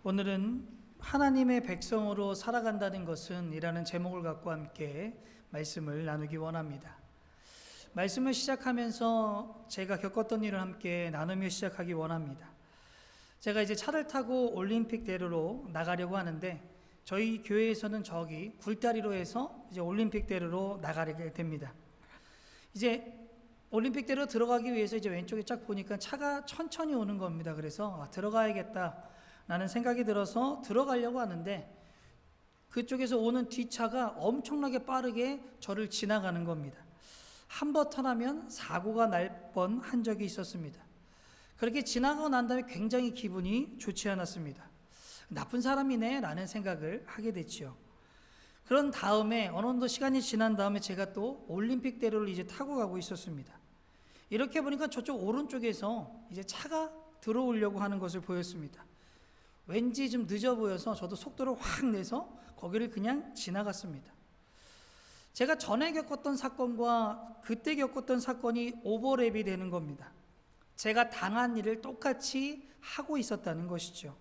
오늘은 하나님의 백성으로 살아간다는 것은 이라는 제목을 갖고 함께 말씀을 나누기 원합니다. 말씀을 시작하면서 제가 겪었던 일을 함께 나누며 시작하기 원합니다. 제가 이제 차를 타고 올림픽대로로 나가려고 하는데 저희 교회에서는 저기 굴다리로 해서 이제 올림픽대로로 나가게 됩니다. 이제 올림픽대로 들어가기 위해서 이제 왼쪽에 쫙 보니까 차가 천천히 오는 겁니다. 그래서 들어가야겠다라는 생각이 들어서 들어가려고 하는데 그쪽에서 오는 뒷차가 엄청나게 빠르게 저를 지나가는 겁니다. 한 버튼하면 사고가 날 뻔한 적이 있었습니다. 그렇게 지나가고 난 다음에 굉장히 기분이 좋지 않았습니다. 나쁜 사람이네 라는 생각을 하게 됐죠. 그런 다음에 어느 정도 시간이 지난 다음에 제가 또 올림픽대로를 이제 타고 가고 있었습니다. 이렇게 보니까 저쪽 오른쪽에서 이제 차가 들어오려고 하는 것을 보였습니다. 왠지 좀 늦어 보여서 저도 속도를 확 내서 거기를 그냥 지나갔습니다. 제가 전에 겪었던 사건과 그때 겪었던 사건이 오버랩이 되는 겁니다. 제가 당한 일을 똑같이 하고 있었다는 것이죠.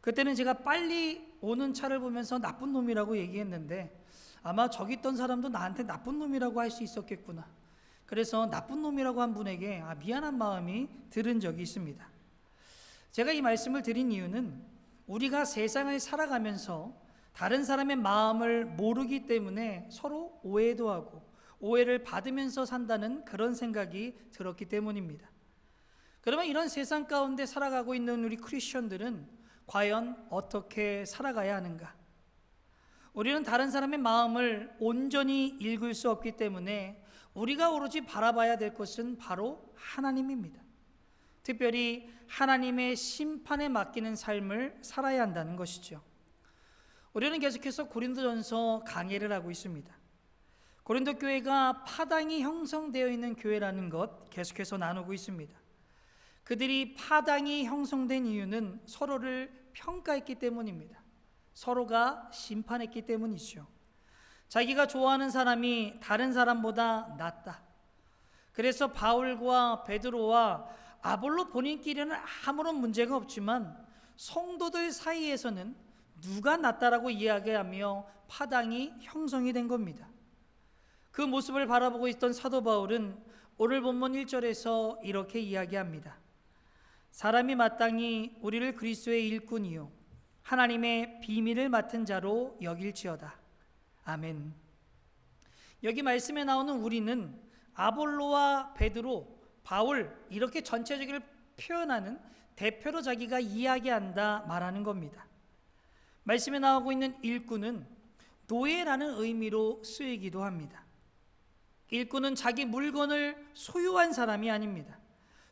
그때는 제가 빨리 오는 차를 보면서 나쁜 놈이라고 얘기했는데 아마 저기 있던 사람도 나한테 나쁜 놈이라고 할 수 있었겠구나. 그래서 나쁜 놈이라고 한 분에게 미안한 마음이 들은 적이 있습니다. 제가 이 말씀을 드린 이유는 우리가 세상을 살아가면서 다른 사람의 마음을 모르기 때문에 서로 오해도 하고 오해를 받으면서 산다는 그런 생각이 들었기 때문입니다. 그러면 이런 세상 가운데 살아가고 있는 우리 크리스천들은 과연 어떻게 살아가야 하는가? 우리는 다른 사람의 마음을 온전히 읽을 수 없기 때문에 우리가 오로지 바라봐야 될 것은 바로 하나님입니다. 특별히 하나님의 심판에 맡기는 삶을 살아야 한다는 것이죠. 우리는 계속해서 고린도전서 강해를 하고 있습니다. 고린도 교회가 파당이 형성되어 있는 교회라는 것 계속해서 나누고 있습니다. 그들이 파당이 형성된 이유는 서로를 평가했기 때문입니다. 서로가 심판했기 때문이죠. 자기가 좋아하는 사람이 다른 사람보다 낫다. 그래서 바울과 베드로와 아볼로 본인끼리는 아무런 문제가 없지만 성도들 사이에서는 누가 낫다라고 이야기하며 파당이 형성이 된 겁니다. 그 모습을 바라보고 있던 사도 바울은 오늘 본문 1절에서 이렇게 이야기합니다. 사람이 마땅히 우리를 그리스도의 일꾼이요 하나님의 비밀을 맡은 자로 여길지어다. 아멘. 여기 말씀에 나오는 우리는 아볼로와 베드로, 바울 이렇게 전체적으로 표현하는 대표로 자기가 이야기한다 말하는 겁니다. 말씀에 나오고 있는 일꾼은 노예라는 의미로 쓰이기도 합니다. 일꾼은 자기 물건을 소유한 사람이 아닙니다.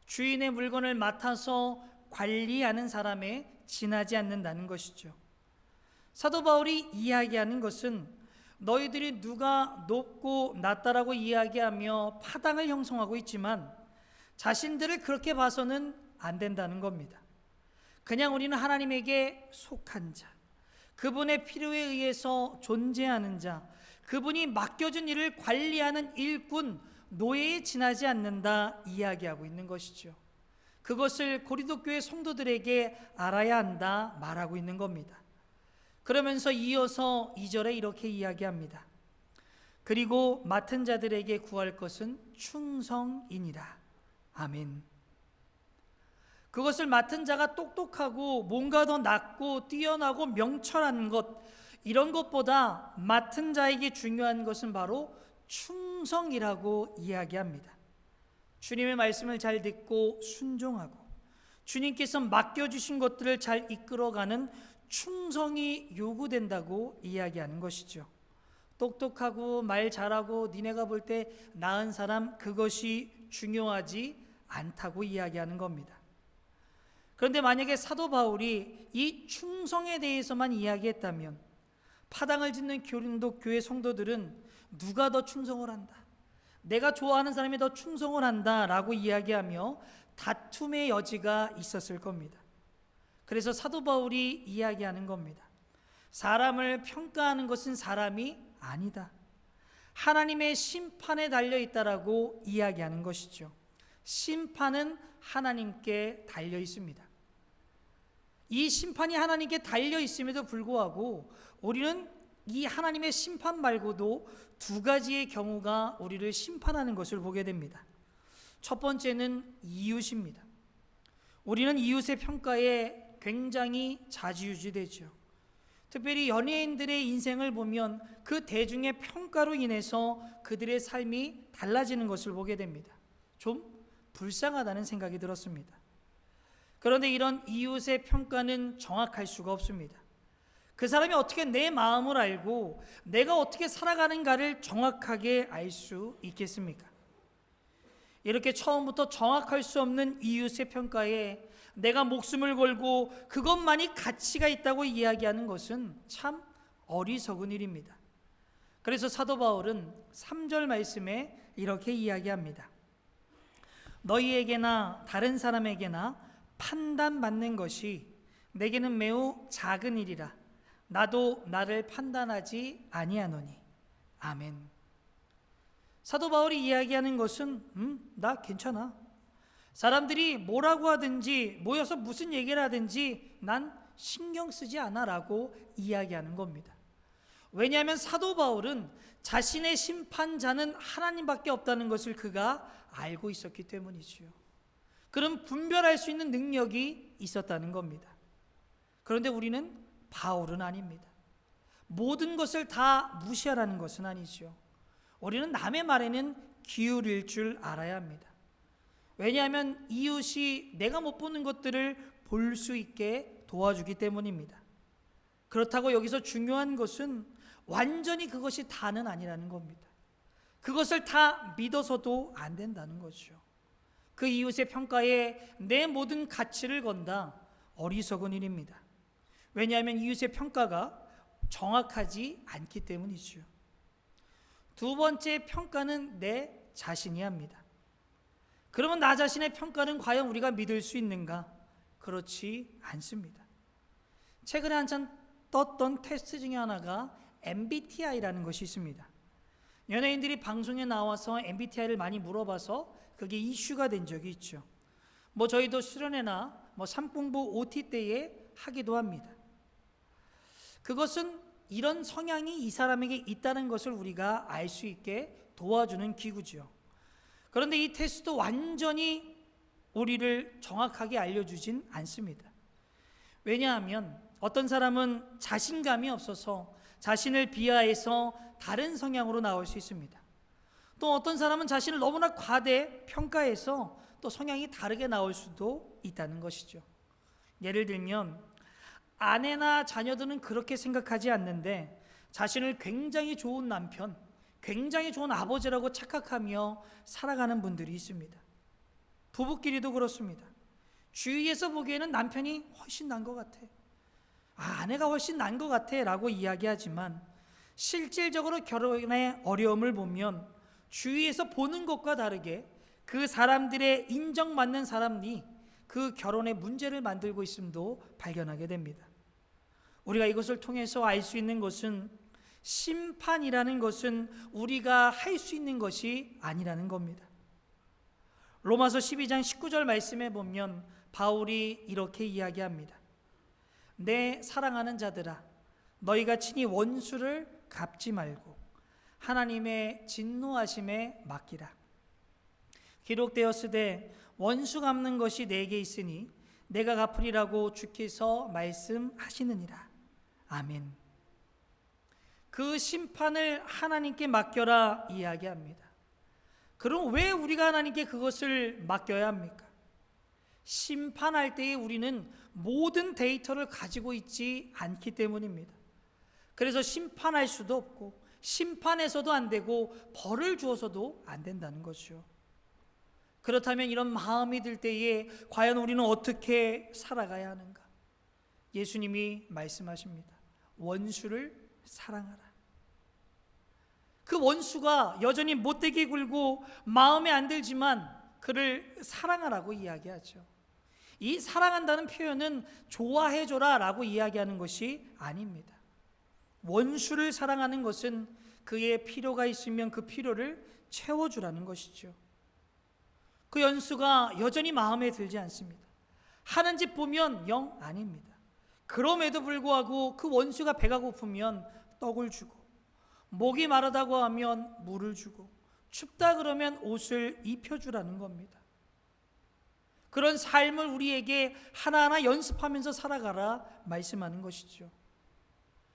주인의 물건을 맡아서 관리하는 사람에 지나지 않는다는 것이죠. 사도 바울이 이야기하는 것은 너희들이 누가 높고 낮다라고 이야기하며 파당을 형성하고 있지만 자신들을 그렇게 봐서는 안 된다는 겁니다. 그냥 우리는 하나님에게 속한 자, 그분의 필요에 의해서 존재하는 자, 그분이 맡겨준 일을 관리하는 일꾼, 노예에 지나지 않는다 이야기하고 있는 것이죠. 그것을 고린도 교회 성도들에게 알아야 한다 말하고 있는 겁니다. 그러면서 이어서 2절에 이렇게 이야기합니다. 그리고 맡은 자들에게 구할 것은 충성이니라. 아멘. 그것을 맡은 자가 똑똑하고 뭔가 더 낫고 뛰어나고 명철한 것, 이런 것보다 맡은 자에게 중요한 것은 바로 충성이라고 이야기합니다. 주님의 말씀을 잘 듣고 순종하고 주님께서 맡겨주신 것들을 잘 이끌어가는 충성이 요구된다고 이야기하는 것이죠. 똑똑하고 말 잘하고 니네가 볼 때 나은 사람, 그것이 중요하지 않다고 이야기하는 겁니다. 그런데 만약에 사도 바울이 이 충성에 대해서만 이야기했다면 파당을 짓는 고린도 교회 성도들은 누가 더 충성을 한다, 내가 좋아하는 사람이 더 충성을 한다 라고 이야기하며 다툼의 여지가 있었을 겁니다. 그래서 사도 바울이 이야기하는 겁니다. 사람을 평가하는 것은 사람이 아니다. 하나님의 심판에 달려있다라고 이야기하는 것이죠. 심판은 하나님께 달려 있습니다. 이 심판이 하나님께 달려 있음에도 불구하고 우리는 이 하나님의 심판 말고도 두 가지의 경우가 우리를 심판하는 것을 보게 됩니다. 첫 번째는 이웃입니다. 우리는 이웃의 평가에 굉장히 좌지우지되죠. 특별히 연예인들의 인생을 보면 그 대중의 평가로 인해서 그들의 삶이 달라지는 것을 보게 됩니다. 좀 불쌍하다는 생각이 들었습니다. 그런데 이런 이웃의 평가는 정확할 수가 없습니다. 그 사람이 어떻게 내 마음을 알고 내가 어떻게 살아가는가를 정확하게 알 수 있겠습니까? 이렇게 처음부터 정확할 수 없는 이웃의 평가에 내가 목숨을 걸고 그것만이 가치가 있다고 이야기하는 것은 참 어리석은 일입니다. 그래서 사도 바울은 3절 말씀에 이렇게 이야기합니다. 너희에게나 다른 사람에게나 판단받는 것이 내게는 매우 작은 일이라 나도 나를 판단하지 아니하노니. 아멘. 사도 바울이 이야기하는 것은 나 괜찮아. 사람들이 뭐라고 하든지 모여서 무슨 얘기를 하든지 난 신경 쓰지 않아 라고 이야기하는 겁니다. 왜냐하면 사도 바울은 자신의 심판자는 하나님밖에 없다는 것을 그가 알고 있었기 때문이지요. 그럼 분별할 수 있는 능력이 있었다는 겁니다. 그런데 우리는 바울은 아닙니다. 모든 것을 다 무시하라는 것은 아니죠. 우리는 남의 말에는 기울일 줄 알아야 합니다. 왜냐하면 이웃이 내가 못 보는 것들을 볼 수 있게 도와주기 때문입니다. 그렇다고 여기서 중요한 것은 완전히 그것이 다는 아니라는 겁니다. 그것을 다 믿어서도 안 된다는 거죠. 그 이웃의 평가에 내 모든 가치를 건다 어리석은 일입니다. 왜냐하면 이웃의 평가가 정확하지 않기 때문이죠. 두 번째 평가는 내 자신이 합니다. 그러면 나 자신의 평가는 과연 우리가 믿을 수 있는가? 그렇지 않습니다. 최근에 한참 떴던 테스트 중에 하나가 MBTI라는 것이 있습니다. 연예인들이 방송에 나와서 MBTI를 많이 물어봐서 그게 이슈가 된 적이 있죠. 저희도 수련회나 삼공부 OT 때에 하기도 합니다. 그것은 이런 성향이 이 사람에게 있다는 것을 우리가 알 수 있게 도와주는 기구죠. 그런데 이 테스트도 완전히 우리를 정확하게 알려주진 않습니다. 왜냐하면 어떤 사람은 자신감이 없어서 자신을 비하해서 다른 성향으로 나올 수 있습니다. 또 어떤 사람은 자신을 너무나 과대 평가해서 또 성향이 다르게 나올 수도 있다는 것이죠. 예를 들면 아내나 자녀들은 그렇게 생각하지 않는데 자신을 굉장히 좋은 남편, 굉장히 좋은 아버지라고 착각하며 살아가는 분들이 있습니다. 부부끼리도 그렇습니다. 주위에서 보기에는 남편이 훨씬 난 것 같아. 아내가 훨씬 난 것 같아 라고 이야기하지만 실질적으로 결혼의 어려움을 보면 주위에서 보는 것과 다르게 그 사람들의 인정받는 사람이 그 결혼의 문제를 만들고 있음도 발견하게 됩니다. 우리가 이것을 통해서 알 수 있는 것은 심판이라는 것은 우리가 할 수 있는 것이 아니라는 겁니다. 로마서 12장 19절 말씀에 보면 바울이 이렇게 이야기합니다. 내 사랑하는 자들아, 너희가 친히 원수를 갚지 말고 하나님의 진노하심에 맡기라. 기록되었으되 원수 갚는 것이 내게 있으니 내가 갚으리라고 주께서 말씀하시느니라. 아멘. 그 심판을 하나님께 맡겨라 이야기합니다. 그럼 왜 우리가 하나님께 그것을 맡겨야 합니까? 심판할 때에 우리는 모든 데이터를 가지고 있지 않기 때문입니다. 그래서 심판할 수도 없고 심판해서도 안 되고 벌을 주어서도 안 된다는 것이죠. 그렇다면 이런 마음이 들 때에 과연 우리는 어떻게 살아가야 하는가? 예수님이 말씀하십니다. 원수를 사랑하라. 그 원수가 여전히 못되게 굴고 마음에 안 들지만 그를 사랑하라고 이야기하죠. 이 사랑한다는 표현은 좋아해줘라 라고 이야기하는 것이 아닙니다. 원수를 사랑하는 것은 그의 필요가 있으면 그 필요를 채워주라는 것이죠. 그 원수가 여전히 마음에 들지 않습니다. 하는 짓 보면 영 아닙니다. 그럼에도 불구하고 그 원수가 배가 고프면 떡을 주고, 목이 마르다고 하면 물을 주고, 춥다 그러면 옷을 입혀주라는 겁니다. 그런 삶을 우리에게 하나하나 연습하면서 살아가라 말씀하는 것이죠.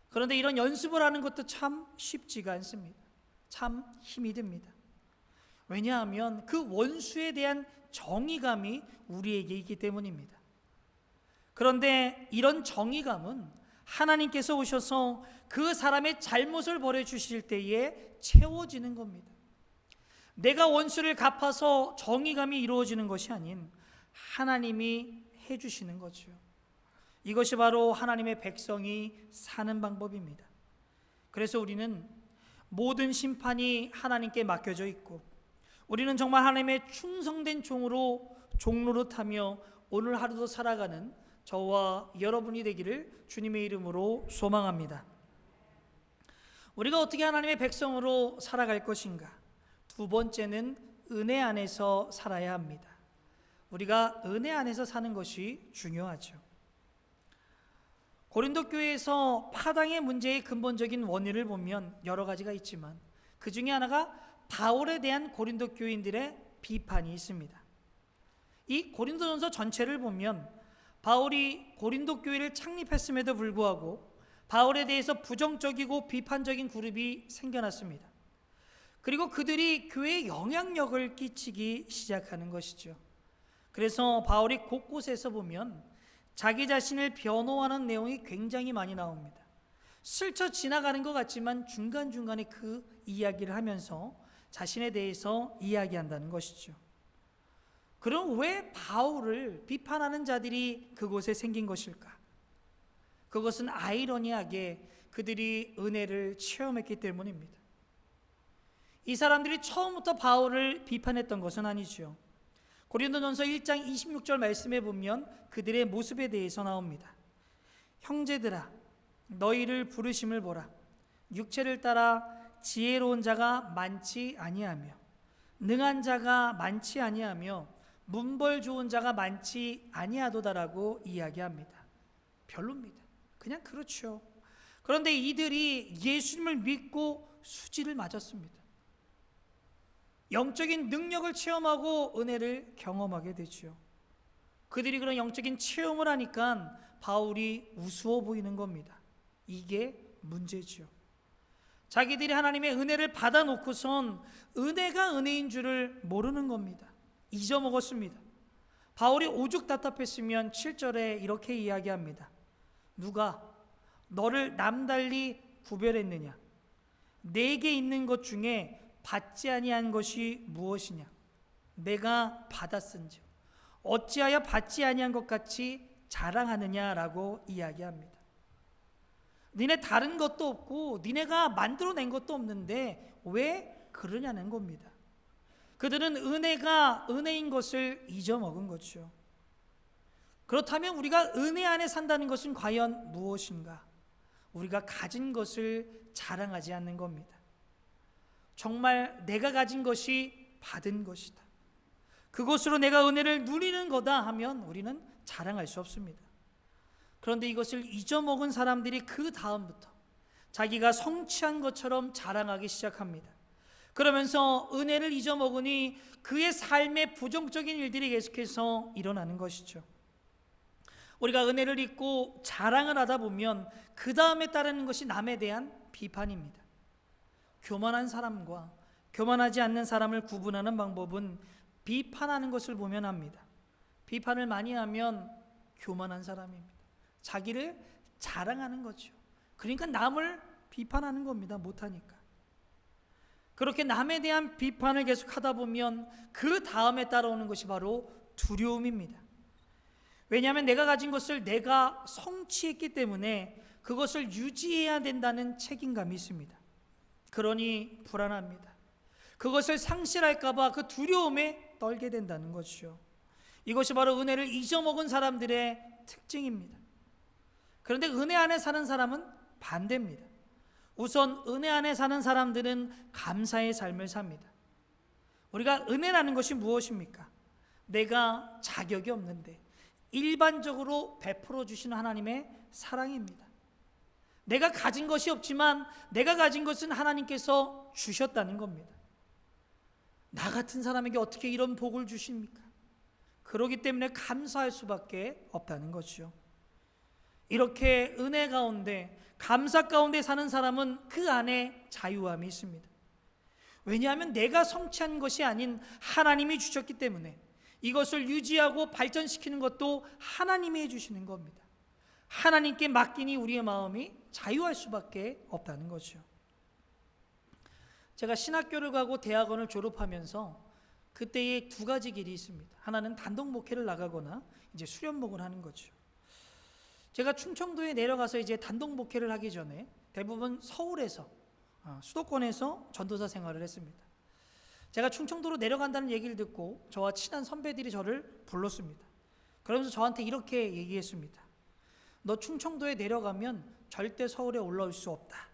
그런데 이런 연습을 하는 것도 참 쉽지가 않습니다. 참 힘이 듭니다. 왜냐하면 그 원수에 대한 정의감이 우리에게 있기 때문입니다. 그런데 이런 정의감은 하나님께서 오셔서 그 사람의 잘못을 벌여주실 때에 채워지는 겁니다. 내가 원수를 갚아서 정의감이 이루어지는 것이 아닌 하나님이 해주시는 거죠. 이것이 바로 하나님의 백성이 사는 방법입니다. 그래서 우리는 모든 심판이 하나님께 맡겨져 있고, 우리는 정말 하나님의 충성된 종으로 종노릇하며 오늘 하루도 살아가는 저와 여러분이 되기를 주님의 이름으로 소망합니다. 우리가 어떻게 하나님의 백성으로 살아갈 것인가? 두 번째는 은혜 안에서 살아야 합니다. 우리가 은혜 안에서 사는 것이 중요하죠. 고린도 교회에서 파당의 문제의 근본적인 원인을 보면 여러 가지가 있지만 그 중에 하나가 바울에 대한 고린도 교인들의 비판이 있습니다. 이 고린도전서 전체를 보면 바울이 고린도 교회를 창립했음에도 불구하고 바울에 대해서 부정적이고 비판적인 그룹이 생겨났습니다. 그리고 그들이 교회에 영향력을 끼치기 시작하는 것이죠. 그래서 바울이 곳곳에서 보면 자기 자신을 변호하는 내용이 굉장히 많이 나옵니다. 스쳐 지나가는 것 같지만 중간중간에 그 이야기를 하면서 자신에 대해서 이야기한다는 것이죠. 그럼 왜 바울을 비판하는 자들이 그곳에 생긴 것일까? 그것은 아이러니하게 그들이 은혜를 체험했기 때문입니다. 이 사람들이 처음부터 바울을 비판했던 것은 아니죠. 고린도전서 1장 26절 말씀에 보면 그들의 모습에 대해서 나옵니다. 형제들아, 너희를 부르심을 보라. 육체를 따라 지혜로운 자가 많지 아니하며 능한 자가 많지 아니하며 문벌 좋은 자가 많지 아니하도다라고 이야기합니다. 별로입니다. 그냥 그렇죠. 그런데 이들이 예수님을 믿고 수지를 맞았습니다. 영적인 능력을 체험하고 은혜를 경험하게 되죠. 그들이 그런 영적인 체험을 하니까 바울이 우스워 보이는 겁니다. 이게 문제죠. 자기들이 하나님의 은혜를 받아놓고선 은혜가 은혜인 줄을 모르는 겁니다. 잊어먹었습니다. 바울이 오죽 답답했으면 7절에 이렇게 이야기합니다. 누가 너를 남달리 구별했느냐? 내게 있는 것 중에 받지 아니한 것이 무엇이냐? 내가 받았은즉 어찌하여 받지 아니한 것 같이 자랑하느냐라고 이야기합니다. 니네 다른 것도 없고 니네가 만들어낸 것도 없는데 왜 그러냐는 겁니다. 그들은 은혜가 은혜인 것을 잊어먹은 거죠. 그렇다면 우리가 은혜 안에 산다는 것은 과연 무엇인가? 우리가 가진 것을 자랑하지 않는 겁니다. 정말 내가 가진 것이 받은 것이다. 그것으로 내가 은혜를 누리는 거다 하면 우리는 자랑할 수 없습니다. 그런데 이것을 잊어먹은 사람들이 그 다음부터 자기가 성취한 것처럼 자랑하기 시작합니다. 그러면서 은혜를 잊어먹으니 그의 삶에 부정적인 일들이 계속해서 일어나는 것이죠. 우리가 은혜를 잊고 자랑을 하다 보면 그 다음에 따르는 것이 남에 대한 비판입니다. 교만한 사람과 교만하지 않는 사람을 구분하는 방법은 비판하는 것을 보면 합니다. 비판을 많이 하면 교만한 사람입니다. 자기를 자랑하는 거죠. 그러니까 남을 비판하는 겁니다. 못하니까. 그렇게 남에 대한 비판을 계속 하다 보면 그 다음에 따라오는 것이 바로 두려움입니다. 왜냐하면 내가 가진 것을 내가 성취했기 때문에 그것을 유지해야 된다는 책임감이 있습니다. 그러니 불안합니다. 그것을 상실할까 봐 그 두려움에 떨게 된다는 것이죠. 이것이 바로 은혜를 잊어먹은 사람들의 특징입니다. 그런데 은혜 안에 사는 사람은 반대입니다. 우선 은혜 안에 사는 사람들은 감사의 삶을 삽니다. 우리가 은혜라는 것이 무엇입니까? 내가 자격이 없는데 일반적으로 베풀어 주시는 하나님의 사랑입니다. 내가 가진 것이 없지만 내가 가진 것은 하나님께서 주셨다는 겁니다. 나 같은 사람에게 어떻게 이런 복을 주십니까? 그렇기 때문에 감사할 수밖에 없다는 것이죠. 이렇게 은혜 가운데, 감사 가운데 사는 사람은 그 안에 자유함이 있습니다. 왜냐하면 내가 성취한 것이 아닌 하나님이 주셨기 때문에 이것을 유지하고 발전시키는 것도 하나님이 해주시는 겁니다. 하나님께 맡기니 우리의 마음이 자유할 수밖에 없다는 거죠. 제가 신학교를 가고 대학원을 졸업하면서 그때의 두 가지 길이 있습니다. 하나는 단독 목회를 나가거나 이제 수련목을 하는 거죠. 제가 충청도에 내려가서 이제 단독 목회를 하기 전에 대부분 서울에서 수도권에서 전도사 생활을 했습니다. 제가 충청도로 내려간다는 얘기를 듣고 저와 친한 선배들이 저를 불렀습니다. 그러면서 저한테 이렇게 얘기했습니다. 너 충청도에 내려가면 절대 서울에 올라올 수 없다.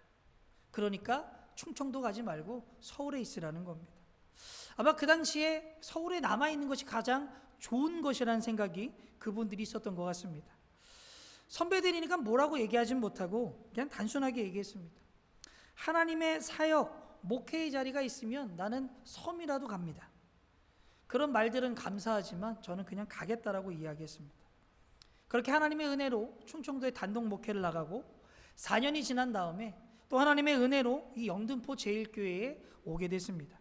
그러니까 충청도 가지 말고 서울에 있으라는 겁니다. 아마 그 당시에 서울에 남아있는 것이 가장 좋은 것이라는 생각이 그분들이 있었던 것 같습니다. 선배들이니까 뭐라고 얘기하진 못하고 그냥 단순하게 얘기했습니다. 하나님의 사역, 목회의 자리가 있으면 나는 섬이라도 갑니다. 그런 말들은 감사하지만 저는 그냥 가겠다라고 이야기했습니다. 그렇게 하나님의 은혜로 충청도에 단독 목회를 나가고 4년이 지난 다음에 또 하나님의 은혜로 이 영등포 제일교회에 오게 됐습니다.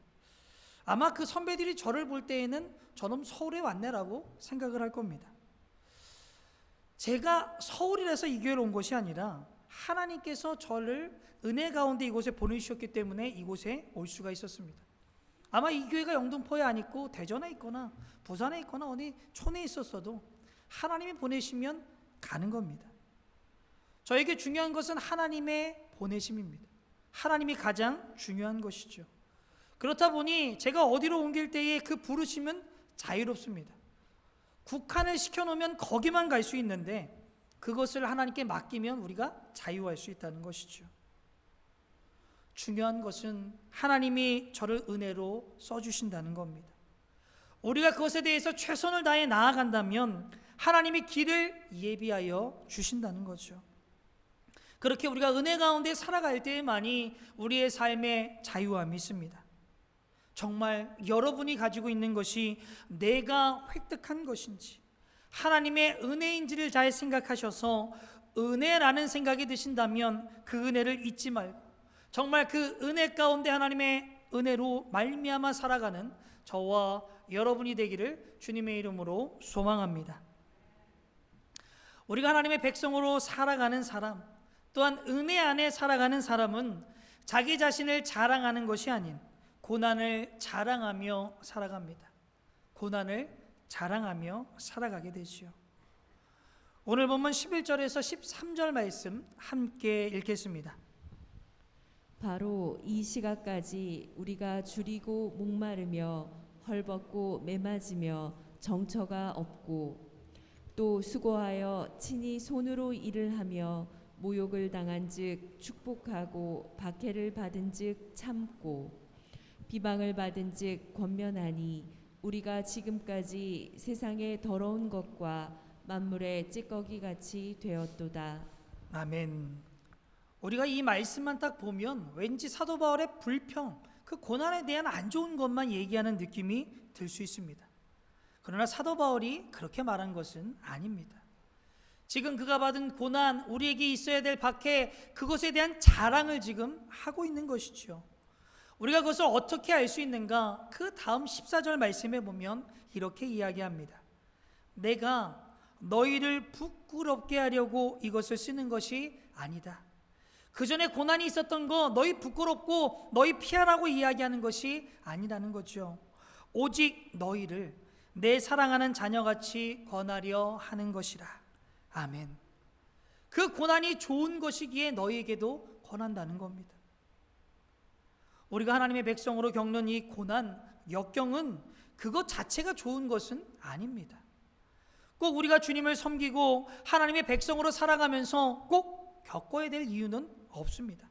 아마 그 선배들이 저를 볼 때에는 저놈 서울에 왔네라고 생각을 할 겁니다. 제가 서울이라서 이 교회로 온 것이 아니라 하나님께서 저를 은혜 가운데 이곳에 보내주셨기 때문에 이곳에 올 수가 있었습니다. 아마 이 교회가 영등포에 안 있고 대전에 있거나 부산에 있거나 어디 촌에 있었어도 하나님이 보내시면 가는 겁니다. 저에게 중요한 것은 하나님의 보내심입니다. 하나님이 가장 중요한 것이죠. 그렇다 보니 제가 어디로 옮길 때에 그 부르심은 자유롭습니다. 국한을 시켜놓으면 거기만 갈 수 있는데 그것을 하나님께 맡기면 우리가 자유할 수 있다는 것이죠. 중요한 것은 하나님이 저를 은혜로 써주신다는 겁니다. 우리가 그것에 대해서 최선을 다해 나아간다면 하나님이 길을 예비하여 주신다는 거죠. 그렇게 우리가 은혜 가운데 살아갈 때에만이 우리의 삶에 자유함이 있습니다. 정말 여러분이 가지고 있는 것이 내가 획득한 것인지 하나님의 은혜인지를 잘 생각하셔서 은혜라는 생각이 드신다면 그 은혜를 잊지 말고 정말 그 은혜 가운데 하나님의 은혜로 말미암아 살아가는 저와 여러분이 되기를 주님의 이름으로 소망합니다. 우리가 하나님의 백성으로 살아가는 사람, 또한 은혜 안에 살아가는 사람은 자기 자신을 자랑하는 것이 아닌 고난을 자랑하며 살아갑니다. 고난을 자랑하며 살아가게 되지요. 오늘 본문 11절에서 13절 말씀 함께 읽겠습니다. 바로 이 시각까지 우리가 줄이고 목마르며 헐벗고 매맞으며 정처가 없고 또 수고하여 친히 손으로 일을 하며 모욕을 당한즉 축복하고 박해를 받은즉 참고 비방을 받은즉 권면하니 우리가 지금까지 세상의 더러운 것과 만물의 찌꺼기 같이 되었도다. 아멘. 우리가 이 말씀만 딱 보면 왠지 사도 바울의 불평, 그 고난에 대한 안 좋은 것만 얘기하는 느낌이 들 수 있습니다. 그러나 사도 바울이 그렇게 말한 것은 아닙니다. 지금 그가 받은 고난, 우리에게 있어야 될 박해, 그것에 대한 자랑을 지금 하고 있는 것이죠. 우리가 그것을 어떻게 알 수 있는가? 그 다음 14절 말씀에 보면 이렇게 이야기합니다. 내가 너희를 부끄럽게 하려고 이것을 쓰는 것이 아니다. 그 전에 고난이 있었던 거 너희 부끄럽고 너희 피하라고 이야기하는 것이 아니라는 거죠. 오직 너희를 내 사랑하는 자녀같이 권하려 하는 것이라. 아멘. 그 고난이 좋은 것이기에 너희에게도 권한다는 겁니다. 우리가 하나님의 백성으로 겪는 이 고난, 역경은 그것 자체가 좋은 것은 아닙니다. 꼭 우리가 주님을 섬기고 하나님의 백성으로 살아가면서 꼭 겪어야 될 이유는 없습니다.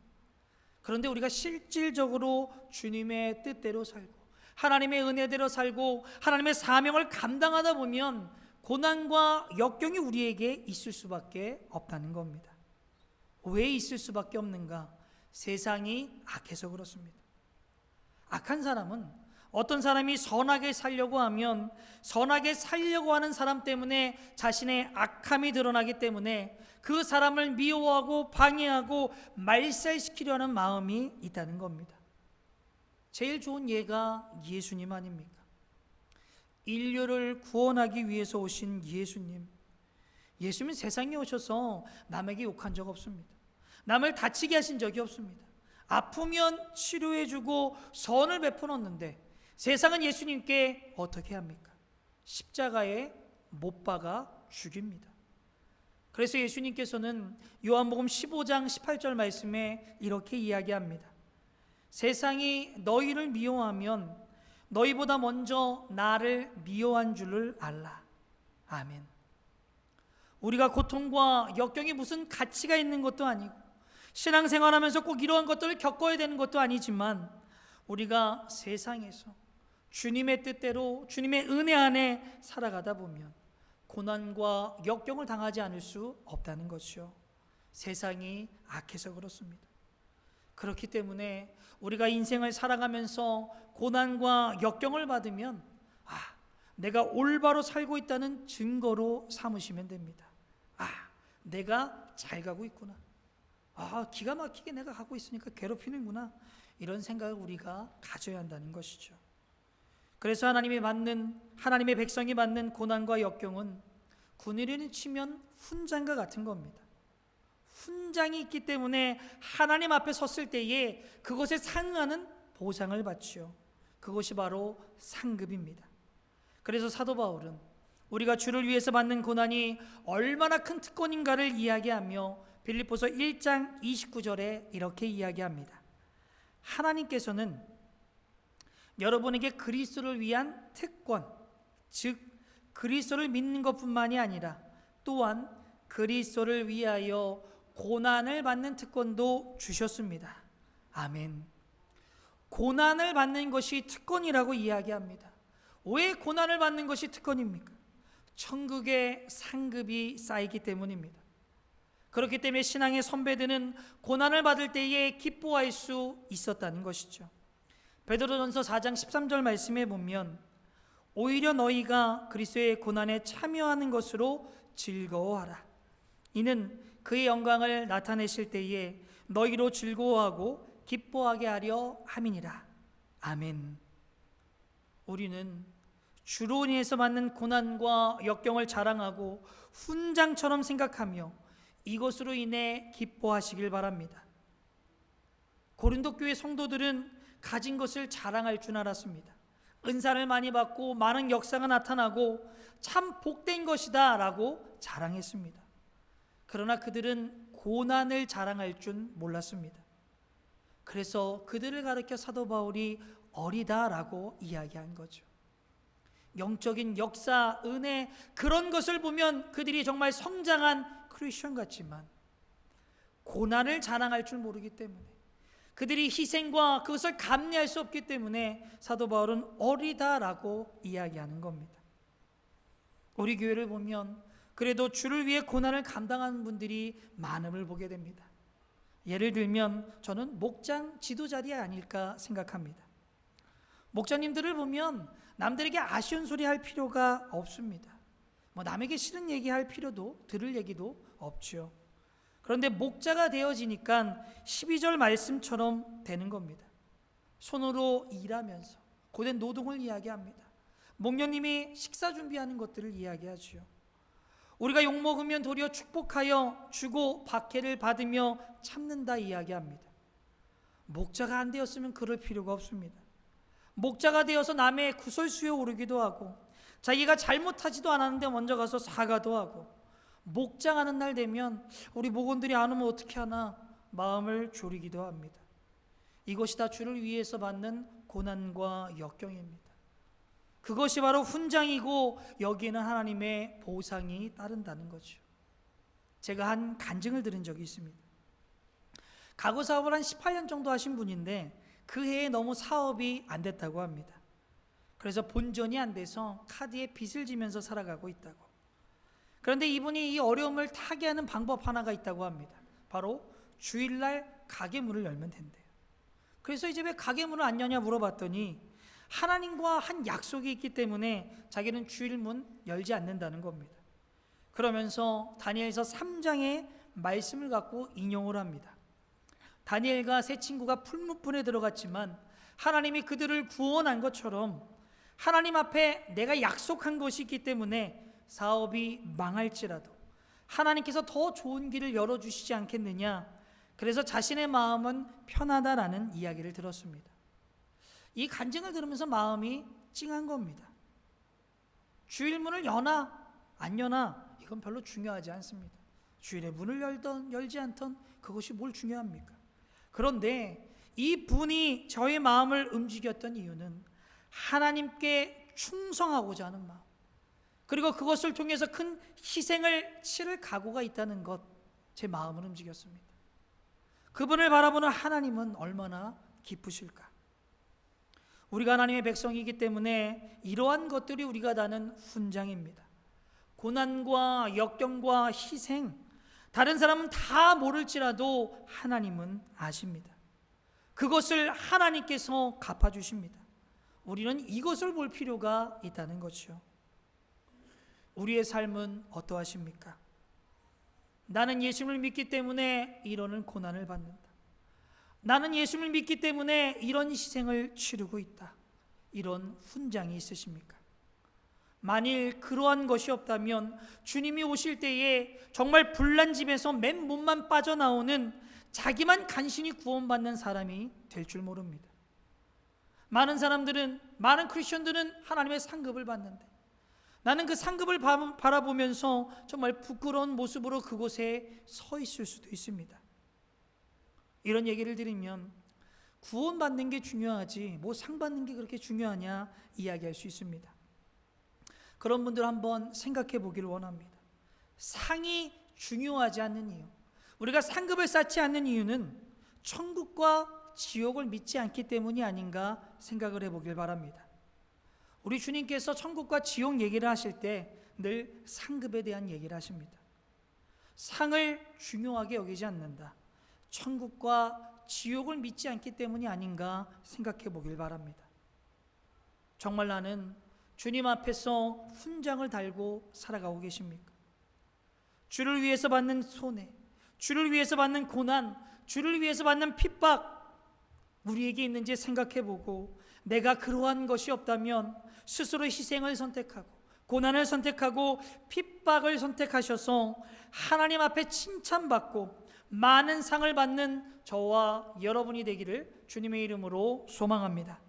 그런데 우리가 실질적으로 주님의 뜻대로 살고 하나님의 은혜대로 살고 하나님의 사명을 감당하다 보면 고난과 역경이 우리에게 있을 수밖에 없다는 겁니다. 왜 있을 수밖에 없는가? 세상이 악해서 그렇습니다. 악한 사람은 어떤 사람이 선하게 살려고 하면 선하게 살려고 하는 사람 때문에 자신의 악함이 드러나기 때문에 그 사람을 미워하고 방해하고 말살시키려 하는 마음이 있다는 겁니다. 제일 좋은 예가 예수님 아닙니까? 인류를 구원하기 위해서 오신 예수님. 예수님은 세상에 오셔서 남에게 욕한 적 없습니다. 남을 다치게 하신 적이 없습니다. 아프면 치료해주고 선을 베풀었는데 세상은 예수님께 어떻게 합니까? 십자가에 못 박아 죽입니다. 그래서 예수님께서는 요한복음 15장 18절 말씀에 이렇게 이야기합니다. 세상이 너희를 미워하면 너희보다 먼저 나를 미워한 줄을 알라. 아멘. 우리가 고통과 역경이 무슨 가치가 있는 것도 아니고 신앙생활하면서 꼭 이러한 것들을 겪어야 되는 것도 아니지만 우리가 세상에서 주님의 뜻대로 주님의 은혜 안에 살아가다 보면 고난과 역경을 당하지 않을 수 없다는 것이요. 세상이 악해서 그렇습니다. 그렇기 때문에 우리가 인생을 살아가면서 고난과 역경을 받으면 내가 올바로 살고 있다는 증거로 삼으시면 됩니다. 내가 잘 가고 있구나. 기가 막히게 내가 가고 있으니까 괴롭히는구나. 이런 생각을 우리가 가져야 한다는 것이죠. 그래서 하나님의 백성이 받는 고난과 역경은 군인을 치면 훈장과 같은 겁니다. 훈장이 있기 때문에 하나님 앞에 섰을 때에 그것에 상응하는 보상을 받지요. 그것이 바로 상급입니다. 그래서 사도 바울은 우리가 주를 위해서 받는 고난이 얼마나 큰 특권인가를 이야기하며 빌립보서 1장 29절에 이렇게 이야기합니다. 하나님께서는 여러분에게 그리스도를 위한 특권, 즉 그리스도를 믿는 것뿐만이 아니라 또한 그리스도를 위하여 고난을 받는 특권도 주셨습니다. 아멘. 고난을 받는 것이 특권이라고 이야기합니다. 왜 고난을 받는 것이 특권입니까? 천국의 상급이 쌓이기 때문입니다. 그렇기 때문에 신앙의 선배들은 고난을 받을 때에 기뻐할 수 있었다는 것이죠. 베드로전서 4장 13절 말씀에 보면 오히려 너희가 그리스도의 고난에 참여하는 것으로 즐거워하라. 이는 그의 영광을 나타내실 때에 너희로 즐거워하고 기뻐하게 하려 함이니라. 아멘. 우리는 주로 인해서 받는 고난과 역경을 자랑하고 훈장처럼 생각하며 이것으로 인해 기뻐하시길 바랍니다. 고린도 교회 성도들은 가진 것을 자랑할 줄 알았습니다. 은사를 많이 받고 많은 역사가 나타나고 참 복된 것이다 라고 자랑했습니다. 그러나 그들은 고난을 자랑할 줄 몰랐습니다. 그래서 그들을 가르쳐 사도 바울이 어리다라고 이야기한 거죠. 영적인 역사, 은혜 그런 것을 보면 그들이 정말 성장한 크리스천 같지만 고난을 자랑할 줄 모르기 때문에 그들이 희생과 그것을 감내할 수 없기 때문에 사도 바울은 어리다라고 이야기하는 겁니다. 우리 교회를 보면 그래도 주를 위해 고난을 감당하는 분들이 많음을 보게 됩니다. 예를 들면 저는 목장 지도자리 아닐까 생각합니다. 목자님들을 보면 남들에게 아쉬운 소리 할 필요가 없습니다. 남에게 싫은 얘기할 필요도 들을 얘기도 없죠. 그런데 목자가 되어지니까 12절 말씀처럼 되는 겁니다. 손으로 일하면서 고된 노동을 이야기합니다. 목녀님이 식사 준비하는 것들을 이야기하죠. 우리가 욕먹으면 도리어 축복하여 주고 박해를 받으며 참는다 이야기합니다. 목자가 안 되었으면 그럴 필요가 없습니다. 목자가 되어서 남의 구설수에 오르기도 하고 자기가 잘못하지도 않았는데 먼저 가서 사과도 하고 목장하는 날 되면 우리 목원들이 안 오면 어떻게 하나 마음을 졸이기도 합니다. 이것이 다 주를 위해서 받는 고난과 역경입니다. 그것이 바로 훈장이고 여기에는 하나님의 보상이 따른다는 거죠. 제가 한 간증을 들은 적이 있습니다. 가구 사업을 한 18년 정도 하신 분인데 그 해에 너무 사업이 안 됐다고 합니다. 그래서 본전이 안 돼서 카드에 빚을 지면서 살아가고 있다고. 그런데 이분이 이 어려움을 타개하는 방법 하나가 있다고 합니다. 바로 주일날 가게 문을 열면 된대요. 그래서 이제 왜 가게 문을 안 여냐 물어봤더니 하나님과 한 약속이 있기 때문에 자기는 주일 문 열지 않는다는 겁니다. 그러면서 다니엘서 3장의 말씀을 갖고 인용을 합니다. 다니엘과 세 친구가 풀무불에 들어갔지만 하나님이 그들을 구원한 것처럼 하나님 앞에 내가 약속한 것이 있기 때문에 사업이 망할지라도 하나님께서 더 좋은 길을 열어주시지 않겠느냐, 그래서 자신의 마음은 편하다라는 이야기를 들었습니다. 이 간증을 들으면서 마음이 찡한 겁니다. 주일 문을 여나 안 여나 이건 별로 중요하지 않습니다. 주일에 문을 열던 열지 않던 그것이 뭘 중요합니까? 그런데 이 분이 저의 마음을 움직였던 이유는 하나님께 충성하고자 하는 마음, 그리고 그것을 통해서 큰 희생을 치를 각오가 있다는 것, 제 마음을 움직였습니다. 그분을 바라보는 하나님은 얼마나 기쁘실까? 우리가 하나님의 백성이기 때문에 이러한 것들이 우리가 다는 훈장입니다. 고난과 역경과 희생, 다른 사람은 다 모를지라도 하나님은 아십니다. 그것을 하나님께서 갚아주십니다. 우리는 이것을 볼 필요가 있다는 것이죠. 우리의 삶은 어떠하십니까? 나는 예수님을 믿기 때문에 이런 고난을 받는다. 나는 예수님을 믿기 때문에 이런 희생을 치르고 있다. 이런 훈장이 있으십니까? 만일 그러한 것이 없다면 주님이 오실 때에 정말 불난 집에서 맨몸만 빠져나오는 자기만 간신히 구원받는 사람이 될 줄 모릅니다. 많은 사람들은, 많은 크리스천들은 하나님의 상급을 받는데 나는 그 상급을 바라보면서 정말 부끄러운 모습으로 그곳에 서 있을 수도 있습니다. 이런 얘기를 드리면 구원받는 게 중요하지 뭐 상 받는 게 그렇게 중요하냐 이야기할 수 있습니다. 그런 분들 한번 생각해 보기를 원합니다. 상이 중요하지 않는 이유, 우리가 상급을 쌓지 않는 이유는 천국과 지옥을 믿지 않기 때문이 아닌가 생각을 해보길 바랍니다. 우리 주님께서 천국과 지옥 얘기를 하실 때 늘 상급에 대한 얘기를 하십니다. 상을 중요하게 여기지 않는다. 천국과 지옥을 믿지 않기 때문이 아닌가 생각해 보길 바랍니다. 정말 나는 주님 앞에서 훈장을 달고 살아가고 계십니까? 주를 위해서 받는 손해, 주를 위해서 받는 고난, 주를 위해서 받는 핍박 우리에게 있는지 생각해 보고 내가 그러한 것이 없다면 스스로 희생을 선택하고 고난을 선택하고 핍박을 선택하셔서 하나님 앞에 칭찬받고 많은 상을 받는 저와 여러분이 되기를 주님의 이름으로 소망합니다.